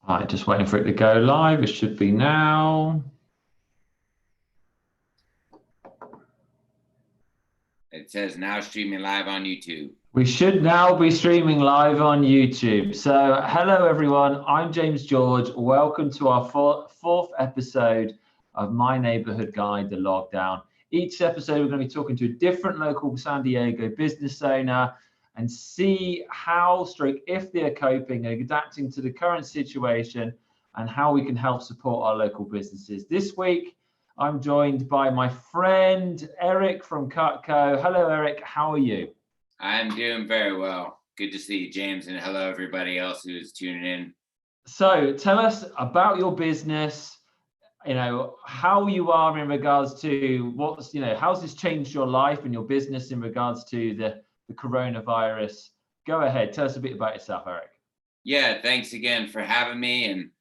Right, just waiting for it to go live. It should be now. It says now streaming live on YouTube. We should now be streaming live on YouTube. So, hello everyone. I'm James George. Welcome to our fourth episode of My Neighborhood Guide, The Lockdown. Each episode, we're going to be talking to a different local San Diego business owner and see how, stroke, if they're coping and adapting to the current situation and how we can help support our local businesses. This week, I'm joined by my friend Eric from Cutco. Hello, Eric. How are you? I'm doing very well. Good to see you, James, and hello everybody else who's tuning in. So tell us about your business, how you are in regards to how's this changed your life and your business in regards to the coronavirus? Go ahead, tell us a bit about yourself, Eric. Yeah, thanks again for having me. And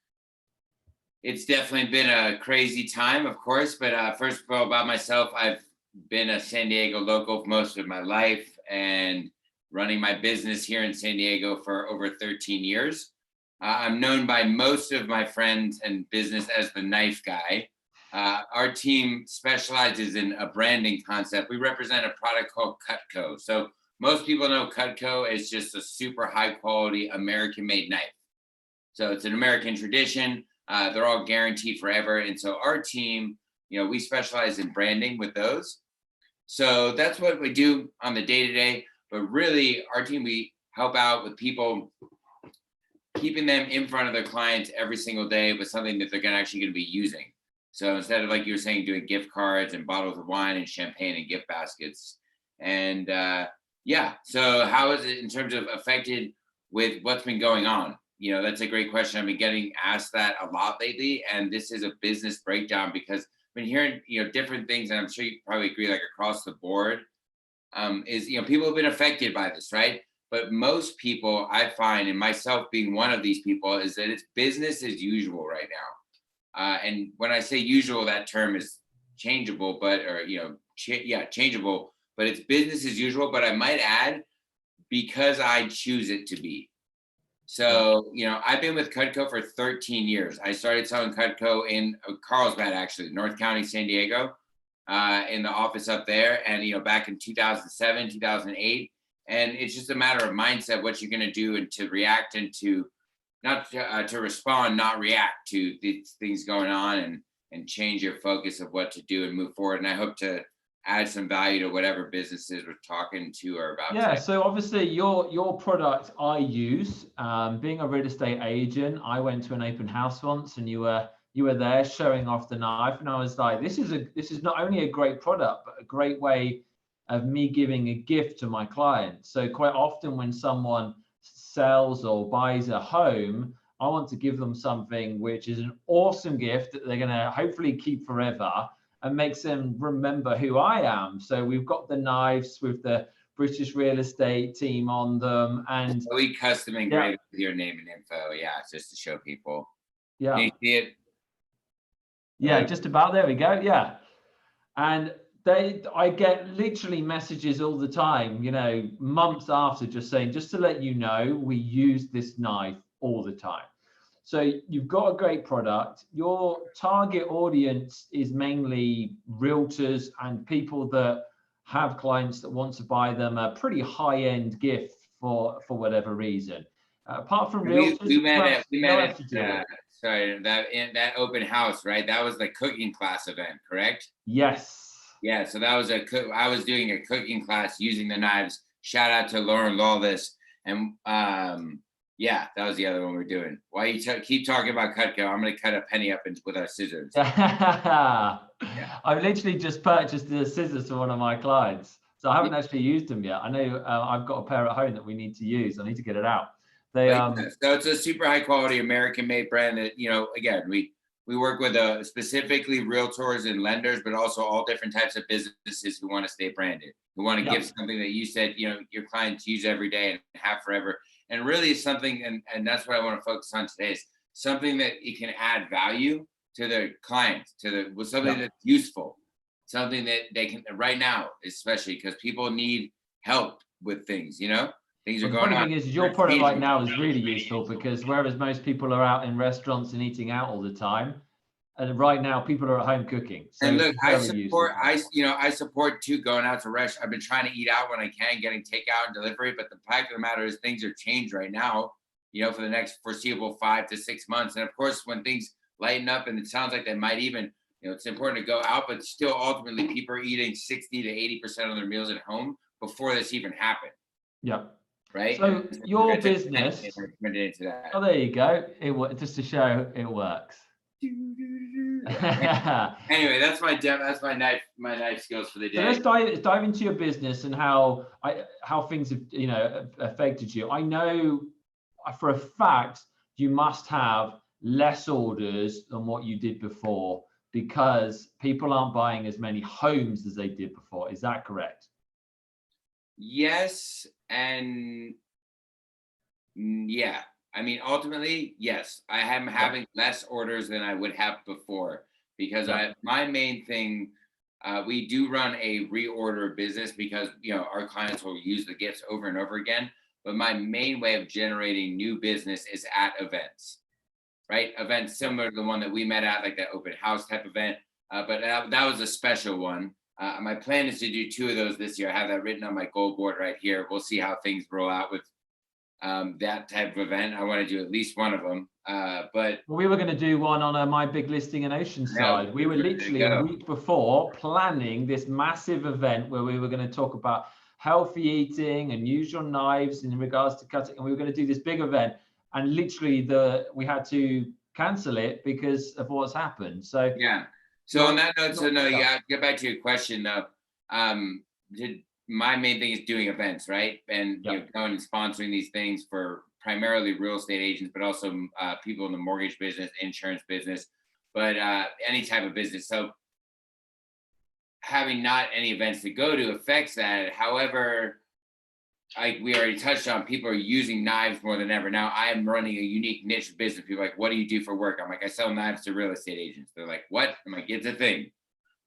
it's definitely been a crazy time, of course. But first of all, about myself, I've been a San Diego local for most of my life and running my business here in San Diego for over 13 years. I'm known by most of my friends and business as the knife guy. Our team specializes in a branding concept. We represent a product called Cutco. So most people know Cutco is just a super high quality American made knife. So it's an American tradition. They're all guaranteed forever. And so our team, we specialize in branding with those. So that's what we do on the day to day. But really, our team, we help out with people, keeping them in front of their clients every single day with something that they're actually going to be using. So instead of, like you were saying, doing gift cards and bottles of wine and champagne and gift baskets. And yeah, so how is it in terms of affected with what's been going on? That's a great question. I've been getting asked that a lot lately. And this is a business breakdown because I've been hearing, different things. And I'm sure you probably agree, like across the board, is, people have been affected by this, right? But most people, I find, and myself being one of these people, is that it's business as usual right now. And when I say usual, that term is changeable, changeable, but it's business as usual. But I might add, because I choose it to be. So, I've been with Cutco for 13 years. I started selling Cutco in Carlsbad, actually, North County, San Diego, in the office up there. And, back in 2007, 2008. And it's just a matter of mindset, what you're going to do and to react and to not to respond, not react to these things going on and change your focus of what to do and move forward. And I hope to add some value to whatever businesses we're talking to or about Yeah, today. so obviously your product I use, being a real estate agent, I went to an open house once and you were there showing off the knife, and I was like, this is not only a great product, but a great way of me giving a gift to my clients. So quite often when someone sells or buys a home, I want to give them something which is an awesome gift that they're going to hopefully keep forever and makes them remember who I am. So we've got the knives with the British real estate team on them, and We custom yeah, engrave with your name and info. Yeah, just to show people. Can yeah, you see it? yeah, just about, there we go. Yeah. And I get literally messages all the time, months after, just saying, just to let you know, we use this knife all the time. So you've got a great product. Your target audience is mainly realtors and people that have clients that want to buy them a pretty high-end gift for whatever reason. Apart from realtors, We met at who else do you deal with? sorry, that open house, right? That was the cooking class event, correct? Yes. Yeah, so that was I was doing a cooking class using the knives. Shout out to Lauren Lawless. And yeah, that was the other one we're doing. While you keep talking about Cutco, I'm going to cut a penny up with our scissors. Yeah. Yeah. I've literally just purchased the scissors for one of my clients. So I haven't actually used them yet. I know I've got a pair at home that we need to use. I need to get it out. So it's a super high quality American made brand that, again, we work with specifically realtors and lenders, but also all different types of businesses who want to stay branded, who want to give something that you said, your clients use every day and have forever. And really something, and that's what I want to focus on today, is something that it can add value to their clients, with something that's useful, something that they can right now, especially because people need help with things, things are Well, the going funny on. thing is your product right now is really useful because whereas most people are out in restaurants and eating out all the time, and right now people are at home cooking. So And it's look, very useful. I support too going out to restaurants. I've been trying to eat out when I can, getting takeout and delivery. But the fact of the matter is, things are changed right now. For the next foreseeable 5 to 6 months. And of course, when things lighten up, and it sounds like they might even, it's important to go out, but still, ultimately, people are eating 60 to 80% of their meals at home before this even happened. Yeah. Right. So your business. Into that. Oh, there you go. Just to show it works. Anyway, that's my knife skills for the day. So let's dive into your business and how things have affected you. I know for a fact you must have less orders than what you did before because people aren't buying as many homes as they did before. Is that correct? Yes, and yeah. I mean, ultimately, yes, I am having less orders than I would have before because my main thing, we do run a reorder business because, our clients will use the gifts over and over again. But my main way of generating new business is at events, right? Events similar to the one that we met at, like that open house type event. But that was a special one. My plan is to do 2 of those this year. I have that written on my goal board right here. We'll see how things roll out with that type of event. I want to do at least one of them. But we were going to do one on my big listing in Oceanside. We were literally a week before planning this massive event where we were going to talk about healthy eating and use your knives in regards to cutting. And we were going to do this big event. And literally we had to cancel it because of what's happened. So yeah. So on that note, get back to your question though. My main thing is doing events, right? And going and sponsoring these things for primarily real estate agents, but also people in the mortgage business, insurance business, but any type of business. So having not any events to go to affects that. However, like we already touched on, people are using knives more than ever. Now I am running a unique niche business. People are like, what do you do for work? I'm like, I sell knives to real estate agents. They're like, what? I'm like, it's a thing.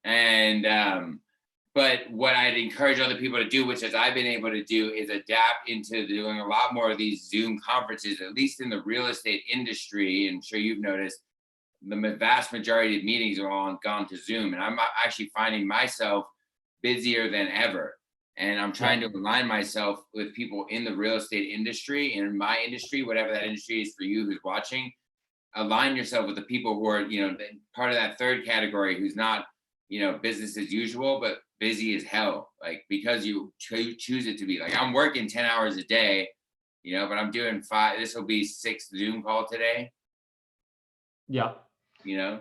And but what I'd encourage other people to do, which as I've been able to do, is adapt into doing a lot more of these Zoom conferences, at least in the real estate industry. And I'm sure you've noticed the vast majority of meetings are all gone to Zoom. And I'm actually finding myself busier than ever. And I'm trying to align myself with people in the real estate industry, in my industry, whatever that industry is for you who's watching. Align yourself with the people who are, part of that third category who's not, business as usual, but busy as hell, like because you choose it to be. Like I'm working 10 hours a day, but I'm doing 5. This will be 6th Zoom call today. Yeah.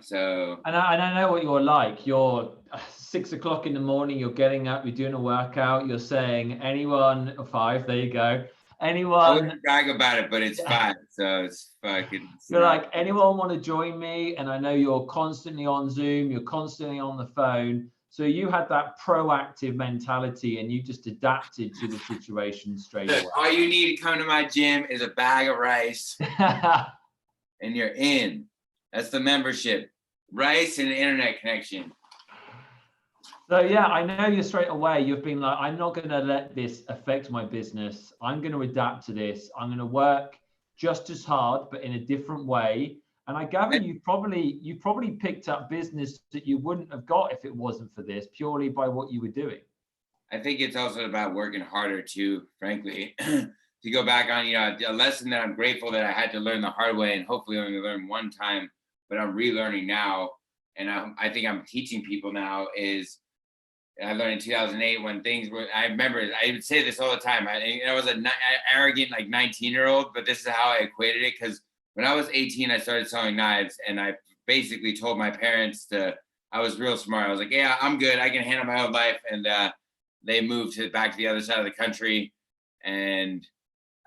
So. And I know what you're like. You're 6 o'clock in the morning, you're getting up, you're doing a workout, you're saying anyone, 5, there you go. Anyone. I wouldn't brag about it, but it's 5, so it's fucking. You're like, anyone want to join me? And I know you're constantly on Zoom, you're constantly on the phone. So you had that proactive mentality and you just adapted to the situation straight away. All you need to come to my gym is a bag of rice and you're in. That's the membership. Rice and an internet connection. So yeah, I know you straight away. You've been like, I'm not going to let this affect my business. I'm going to adapt to this. I'm going to work just as hard, but in a different way. And I gather you probably picked up business that you wouldn't have got if it wasn't for this, purely by what you were doing. I think it's also about working harder too, frankly. To go back on, a lesson that I'm grateful that I had to learn the hard way and hopefully only learn one time, but I'm relearning now. And I think I'm teaching people now is I learned in 2008 when things were, I remember, I would say this all the time. I was an arrogant, like 19-year-old, but this is how I equated it. Because when I was 18, I started selling knives and I basically told my parents I was real smart. I was like, yeah, I'm good. I can handle my own life. And they moved back to the other side of the country. And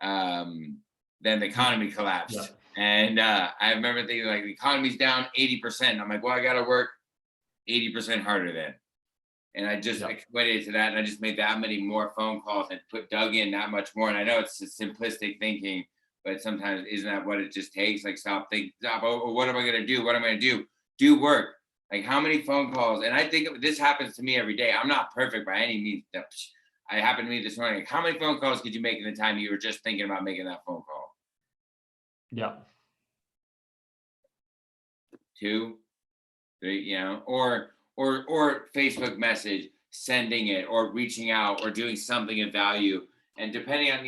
then the economy collapsed. Yeah. And I remember thinking like the economy's down 80%. I'm like, well, I got to work 80% harder then. And I just equated to that. And I just made that many more phone calls and dug in that much more. And I know it's a simplistic thinking, but sometimes isn't that what it just takes? Like stop, oh, what am I going to do? What am I going to do? Do work. Like how many phone calls? And I think this happens to me every day. I'm not perfect by any means. I happened to me this morning. Like, how many phone calls could you make in the time you were just thinking about making that phone call? Yeah. 2, 3, or Facebook message, sending it, or reaching out, or doing something of value. And depending on,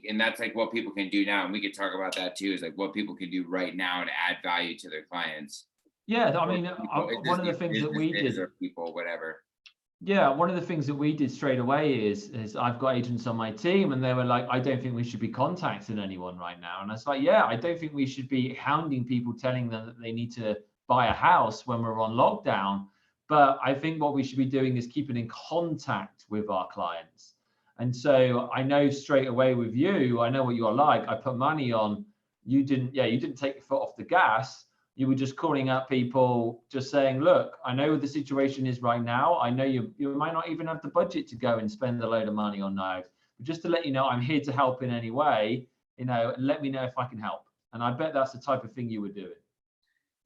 and that's like what people can do now. And we could talk about that too, is like what people can do right now to add value to their clients. Yeah, I Or mean, people, one of the things that we businesses did, or people, whatever. yeah, one of the things that we did straight away is I've got agents on my team, and they were like, I don't think we should be contacting anyone right now. And I was like, yeah, I don't think we should be hounding people, telling them that they need to buy a house when we're on lockdown. But I think what we should be doing is keeping in contact with our clients. And so I know straight away with you, I know what you're like. I put money on, you didn't take your foot off the gas. You were just calling up people, just saying, look, I know what the situation is right now. I know you might not even have the budget to go and spend a load of money on knives, but just to let you know, I'm here to help in any way, and let me know if I can help. And I bet that's the type of thing you were doing.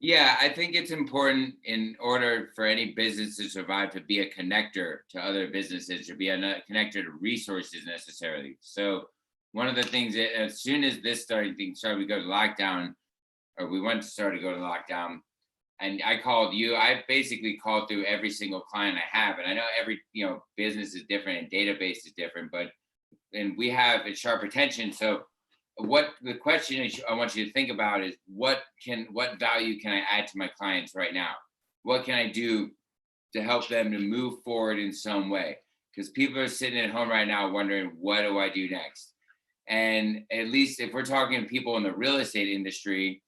Yeah, I think it's important, in order for any business to survive, to be a connector to other businesses, to be a connector to resources necessarily. So one of the things that, as soon as this started, we go to lockdown, or we went to start to go to lockdown, and I called you. I basically called through every single client I have, and I know every business is different and database is different, and we have a sharp attention. So what the question is, I want you to think about is, what value can I add to my clients right now? What can I do to help them to move forward in some way? Because people are sitting at home right now wondering, what do I do next? And at least if we're talking to people in the real estate industry,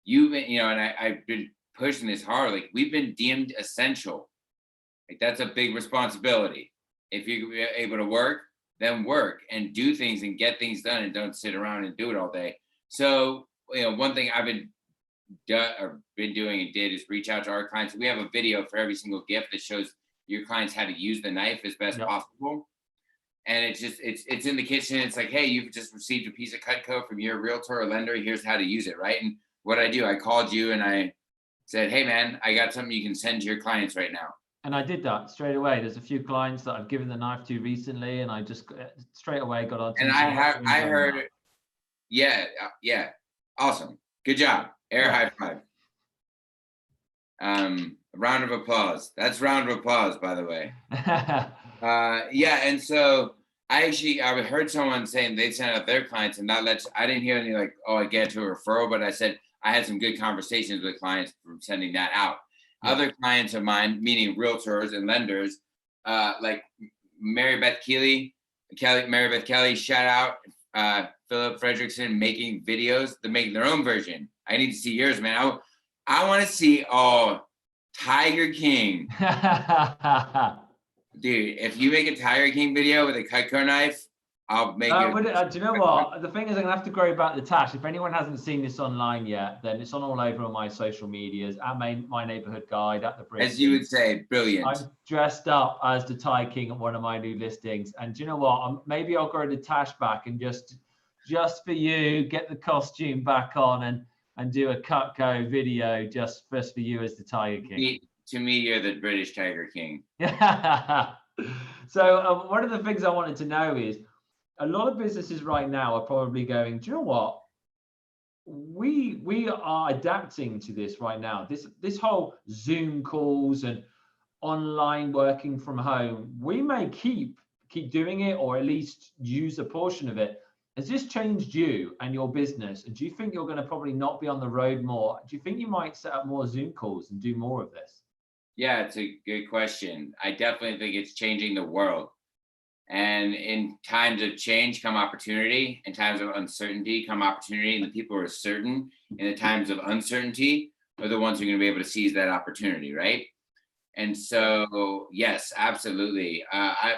you've been, and I've been pushing this hard. Like, we've been deemed essential. Like, that's a big responsibility. If you're able to work, then work and do things and get things done, and don't sit around and do it all day. So, one thing I've been doing and did is reach out to our clients. We have a video for every single gift that shows your clients how to use the knife as best possible. And it's in the kitchen. It's like, hey, you've just received a piece of Cutco from your realtor or lender. Here's how to use it, right? And what I do, I called you and I said, hey man, I got something you can send to your clients right now. And I did that straight away. There's a few clients that I've given the knife to recently, and I just straight away got on. And I heard, yeah, awesome, good job, high five. Round of applause. That's round of applause, by the way. Yeah, and so I heard someone saying they sent out their clients, and I didn't hear any like, oh, I get to a referral, but I said I had some good conversations with clients from sending that out. Yeah. Other clients of mine, meaning realtors and lenders, like Mary Beth Kelly, shout out, Philip Fredrickson, making videos. They're making their own version. I need to see yours, man. I want to see Tiger King. Dude, if you make a Tiger King video with a Cutco knife, I'll make it. Do you know what? The thing is, I'm gonna have to grow back the tash. If anyone hasn't seen this online yet, then it's on all over on my social medias, at my neighborhood guide, at the bridge. As you would say, brilliant. I'm dressed up as the Tiger King at one of my new listings. And do you know what? Maybe I'll grow the tash back and just for you, get the costume back on and do a Cutco video just for you as the Tiger King. To me, you're the British Tiger King. So one of the things I wanted to know is, a lot of businesses right now are probably going, do you know what? We are adapting to this right now. This whole Zoom calls and online working from home, we may keep doing it, or at least use a portion of it. Has this changed you and your business? And do you think you're going to probably not be on the road more? Do you think you might set up more Zoom calls and do more of this? Yeah, it's a good question. I definitely think it's changing the world. And in times of change come opportunity. In times of uncertainty come opportunity. And the people who are certain in the times of uncertainty are the ones who are going to be able to seize that opportunity, right? And so, yes, absolutely.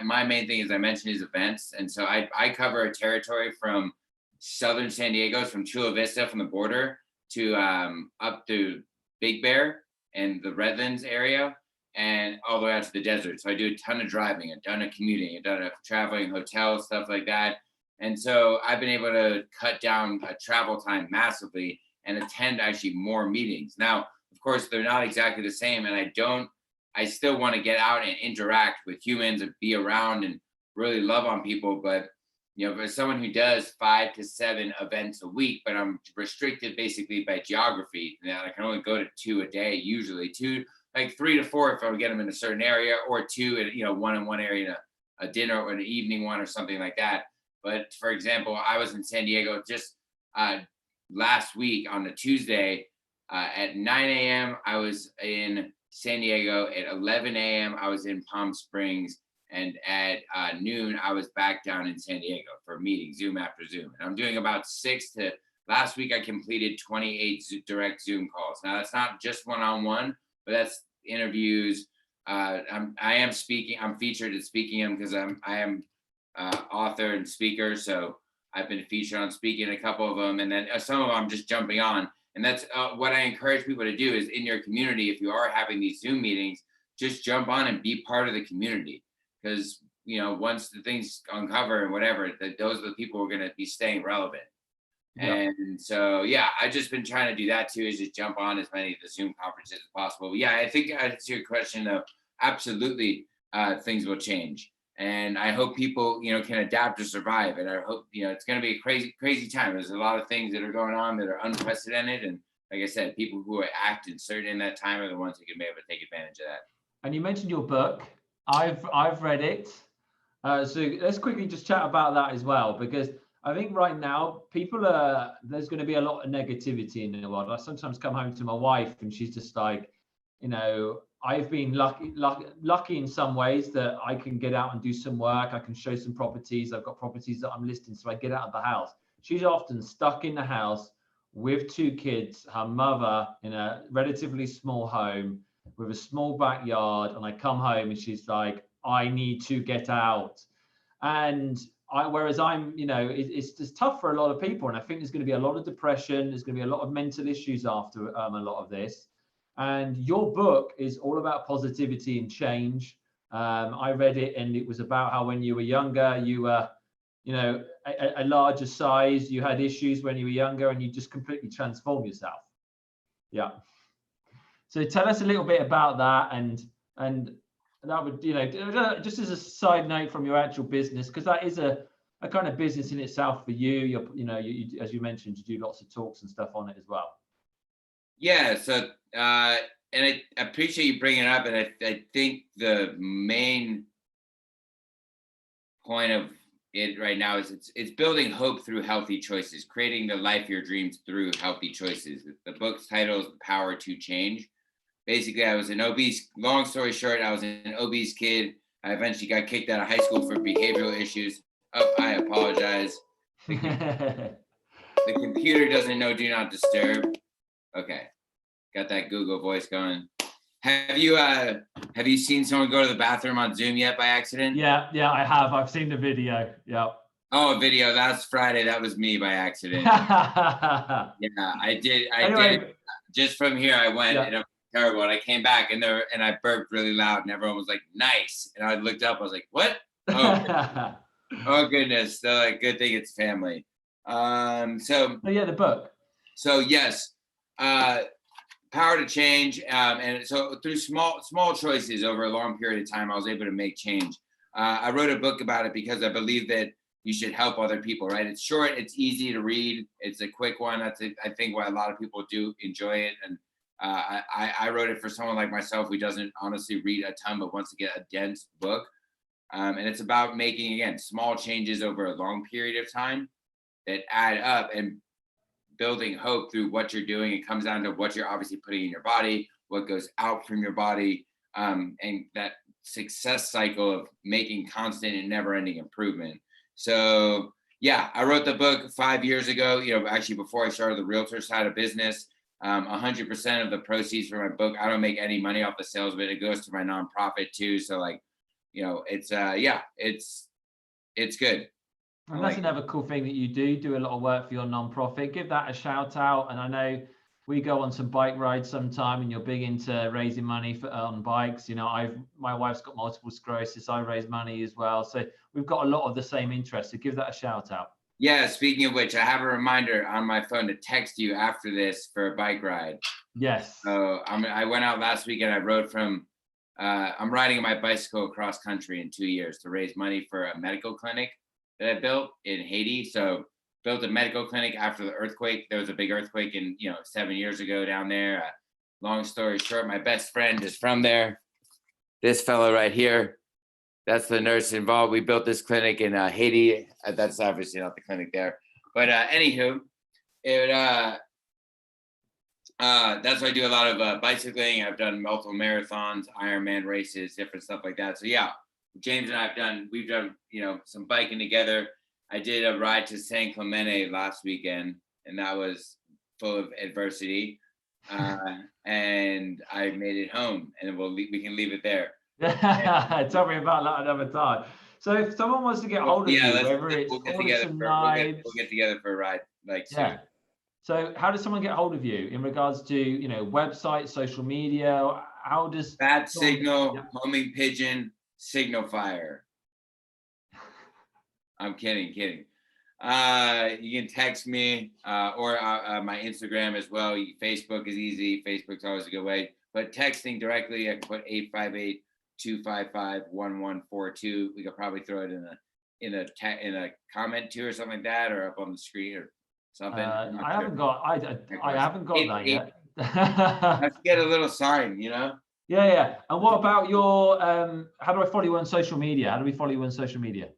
My main thing, as I mentioned, is events. And so I cover a territory from southern San Diego, from Chula Vista, from the border, to up to Big Bear and the Redlands area, and all the way out to the desert. So I do a ton of driving, a ton of commuting, a ton of traveling, hotels, stuff like that. And so I've been able to cut down travel time massively and attend actually more meetings. Now, of course, they're not exactly the same. And I still want to get out and interact with humans and be around and really love on people, but for someone who does 5 to 7 events a week, but I'm restricted basically by geography. Now I can only go to 2 a day, usually 2, like 3 to 4 if I would get them in a certain area, or 2 at one in one area, a dinner or an evening one or something like that. But for example, I was in San Diego just last week on a Tuesday at 9 a.m. I was in San Diego. At 11 a.m. I was in Palm Springs. And at noon, I was back down in San Diego for a meeting, Zoom after Zoom. And I'm doing about last week I completed 28 direct Zoom calls. Now that's not just one-on-one, but that's interviews. I am speaking, I'm featured at speaking them because I am author and speaker. So I've been featured on speaking a couple of them. And then some of them I'm just jumping on. And that's what I encourage people to do is in your community, if you are having these Zoom meetings, just jump on and be part of the community. Because once the things uncover and whatever, those are the people who are going to be staying relevant. Yep. And so I've just been trying to do that too, is just jump on as many of the Zoom conferences as possible. But I think to answer your question though, absolutely things will change, and I hope people can adapt to survive. And I hope it's going to be a crazy time. There's a lot of things that are going on that are unprecedented, and like I said, people who are acting certain in that time are the ones who can be able to take advantage of that. And you mentioned your book. I've read it, so let's quickly just chat about that as well, because I think right now there's going to be a lot of negativity in the world. I sometimes come home to my wife and she's just like, I've been lucky in some ways that I can get out and do some work. I can show some properties. I've got properties that I'm listing, so I get out of the house. She's often stuck in the house with 2 kids, her mother in a relatively small home with a small backyard, and I come home and she's like, I need to get out. And whereas it's just tough for a lot of people, and I think there's going to be a lot of depression, there's going to be a lot of mental issues after a lot of this. And your book is all about positivity and change. I read it, and it was about how when you were younger, you were a larger size, you had issues when you were younger, and you just completely transformed yourself. Yeah. So tell us a little bit about that, and that would, just as a side note from your actual business, because that is a kind of business in itself for you. You as you mentioned, you do lots of talks and stuff on it as well. Yeah. So and I appreciate you bringing it up, and I think the main point of it right now is it's building hope through healthy choices, creating the life of your dreams through healthy choices. The book's title is The Power to Change. Basically, I was an obese, long story short, I was an obese kid. I eventually got kicked out of high school for behavioral issues. Oh, I apologize. The computer doesn't know do not disturb. Okay, got that Google voice going. Have you seen someone go to the bathroom on Zoom yet by accident? Yeah, I have. I've seen the video. Yeah. Oh, a video. That's Friday. That was me by accident. Yeah, I did. I did. Just from here, I went. And terrible. And I came back and I burped really loud, and everyone was like, nice. And I looked up, I was like, what? Oh, oh goodness. So like, good thing it's family. The book. So yes, Power to Change. And so through small choices over a long period of time, I was able to make change. I wrote a book about it because I believe that you should help other people, right? It's short, it's easy to read. It's a quick one. I think why a lot of people do enjoy it. And I wrote it for someone like myself who doesn't honestly read a ton, but wants to get a dense book. And it's about making, again, small changes over a long period of time that add up and building hope through what you're doing. It comes down to what you're obviously putting in your body, what goes out from your body, and that success cycle of making constant and never-ending improvement. So yeah, I wrote the book 5 years ago, actually before I started the realtor side of business. 100% of the proceeds for my book, I don't make any money off the sales of it. It goes to my nonprofit too. So like, it's good. And that's another cool thing that you do a lot of work for your nonprofit. Give that a shout out. And I know we go on some bike rides sometime, and you're big into raising money on bikes. My wife's got multiple sclerosis. I raise money as well. So we've got a lot of the same interests. So give that a shout out. Yeah, speaking of which, I have a reminder on my phone to text you after this for a bike ride. Yes. So I went out last weekend. I rode from I'm riding my bicycle across country in 2 years to raise money for a medical clinic that I built in Haiti. So built a medical clinic after the earthquake. There was a big earthquake 7 years ago down there. Long story short, my best friend is from there. This fellow right here, that's the nurse involved. We built this clinic in Haiti. That's obviously not the clinic there. But anywho, that's why I do a lot of bicycling. I've done multiple marathons, Ironman races, different stuff like that. So yeah, James and we've done some biking together. I did a ride to San Clemente last weekend, and that was full of adversity. And I made it home, and we can leave it there. Tell me about that another time. So if someone wants to get hold of you, whether it's we'll get together for a ride, soon. So how does someone get hold of you in regards to website, social media? How does Bat signal, homing pigeon, signal fire? I'm kidding. You can text me or my Instagram as well. Facebook is easy. Facebook's always a good way. But texting directly, I can put 858-255-1142. We could probably throw it in a comment too or something like that, or up on the screen or something. I haven't got that yet. Let's get a little sign, Yeah. And what about your how do I follow you on social media? How do we follow you on social media?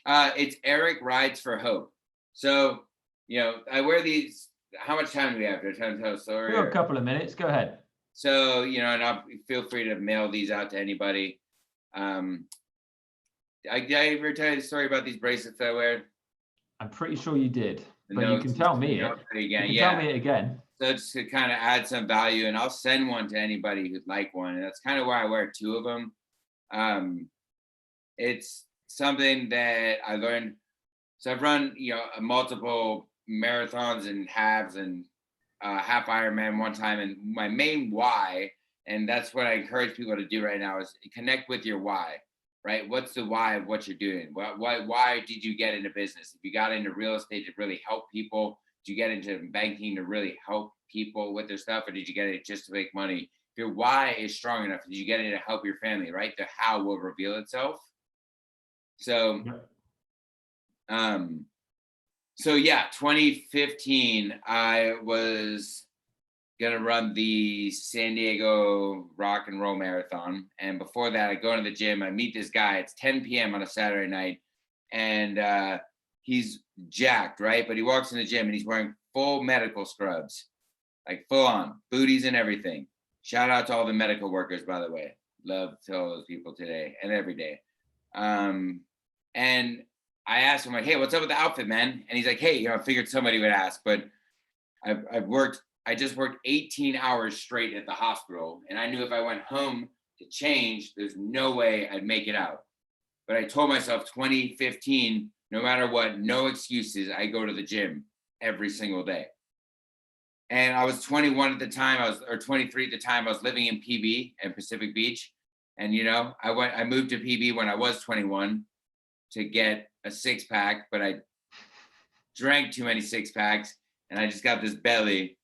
It's Eric Rides for Hope. So, I wear these. How much time do we have? Do I time to tell a story? We have a couple of minutes. Go ahead. So, and I'll feel free to mail these out to anybody. Did I ever tell you the story about these bracelets I wear? I'm pretty sure you did, but you can tell me it. Tell me it again. So just to kind of add some value, and I'll send one to anybody who'd like one. And that's kind of why I wear 2 of them. It's something that I learned. So I've run, multiple marathons and halves and half Ironman one time. And my main why, and that's what I encourage people to do right now, is connect with your why, right? What's the why of what you're doing? Why did you get into business? If you got into real estate to really help people, did you get into banking to really help people with their stuff, or did you get it just to make money? If your why is strong enough, did you get it to help your family, right? The how will reveal itself. So, 2015, I was gonna run the San Diego Rock and Roll Marathon, and before that, I go into the gym. I meet this guy. It's 10 p.m. on a Saturday night, and he's jacked, right? But he walks in the gym and he's wearing full medical scrubs, like full on booties and everything. Shout out to all the medical workers, by the way. Love to all those people today and every day. And I asked him, like, hey, what's up with the outfit, man? And he's like, hey, I figured somebody would ask, but I just worked 18 hours straight at the hospital. And I knew if I went home to change, there's no way I'd make it out. But I told myself 2015, no matter what, no excuses. I go to the gym every single day. And I was 21 at the time, or 23 at the time. I was living in PB and Pacific Beach. And, I moved to PB when I was 21 to get a 6-pack, but I drank too many 6-packs and I just got this belly,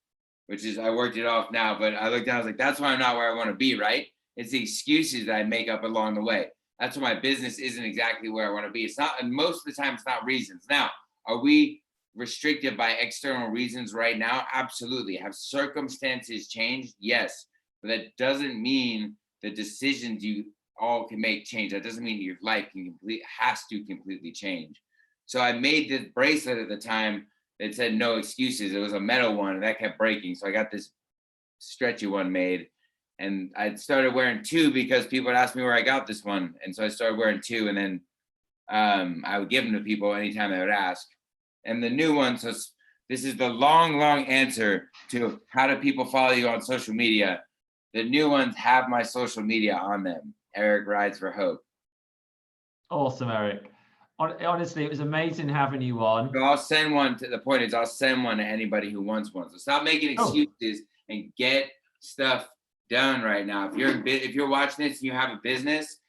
I worked it off now, but I looked down, I was like, that's why I'm not where I want to be, right? It's the excuses that I make up along the way. That's why my business isn't exactly where I want to be. It's not, and most of the time it's not reasons. Now, are we restricted by external reasons right now? Absolutely. Have circumstances changed? Yes. But that doesn't mean the decisions you all can make change. That doesn't mean your life has to completely change. So I made this bracelet at the time that said no excuses. It was a metal one and that kept breaking. So I got this stretchy one made, and I started wearing 2 because people would ask me where I got this one. And so I started wearing 2, and then I would give them to people anytime they would ask. And the new one, so this is the long answer to how do people follow you on social media. The new ones have my social media on them. Eric Rides for Hope. Awesome, Eric. Honestly, it was amazing having you on. So I'll send one to anybody who wants one. So stop making excuses and get stuff done right now. If you're watching this and you have a business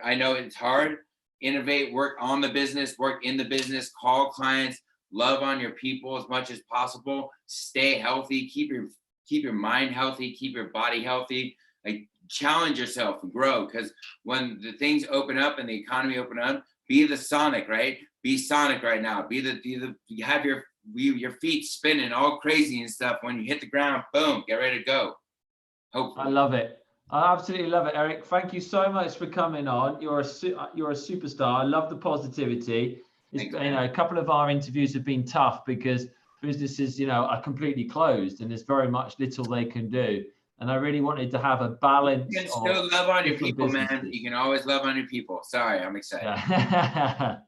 I know it's hard. Innovate, work on the business, work in the business, call clients, love on your people as much as possible. Stay healthy. Keep your mind healthy. Keep your body healthy. Like, challenge yourself and grow, because when the things open up and the economy open up, be the Sonic, right? Be Sonic right now. You have your feet spinning all crazy and stuff. When you hit the ground, boom, get ready to go. Hopefully. I love it. I absolutely love it, Eric. Thank you so much for coming on. You're a superstar. I love the positivity. Thanks, a couple of our interviews have been tough because businesses, are completely closed and there's very much little they can do. And I really wanted to have a balance. You can still love on your people, businesses. man. You can always love on your people. Sorry, I'm excited. Yeah.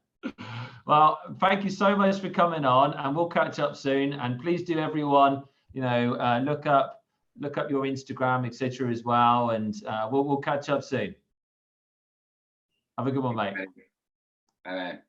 Well, thank you so much for coming on, and we'll catch up soon. And please do, everyone, look up your Instagram, etc. as well, and we'll catch up soon. Have a good one, mate. Bye.